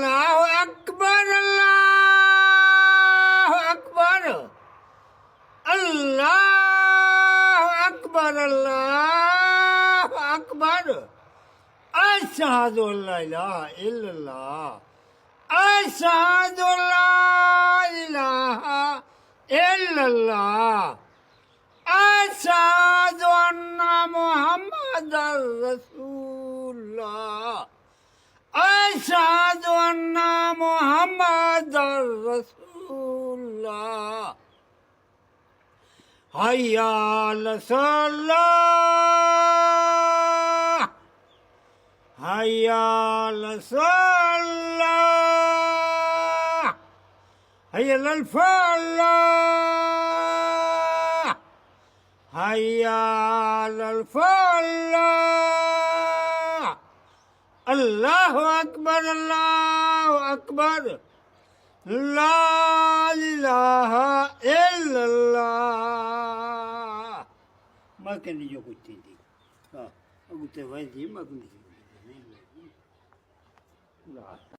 Allahu Akbar, Allahu Akbar, Allahu Akbar, Allahu Akbar. Ashhadu an la ilaha illallah. Ashhadu an la ilaha illallah. أشهد أن محمدا رسول الله أشهد أن محمدا رسول الله حي على الصلاة حي على الصلاة حي على الفلاح حي على الفلاح الله أكبر الله أكبر لا إله إلا الله ما كان يجوا كتير ما قلت وين ما كنت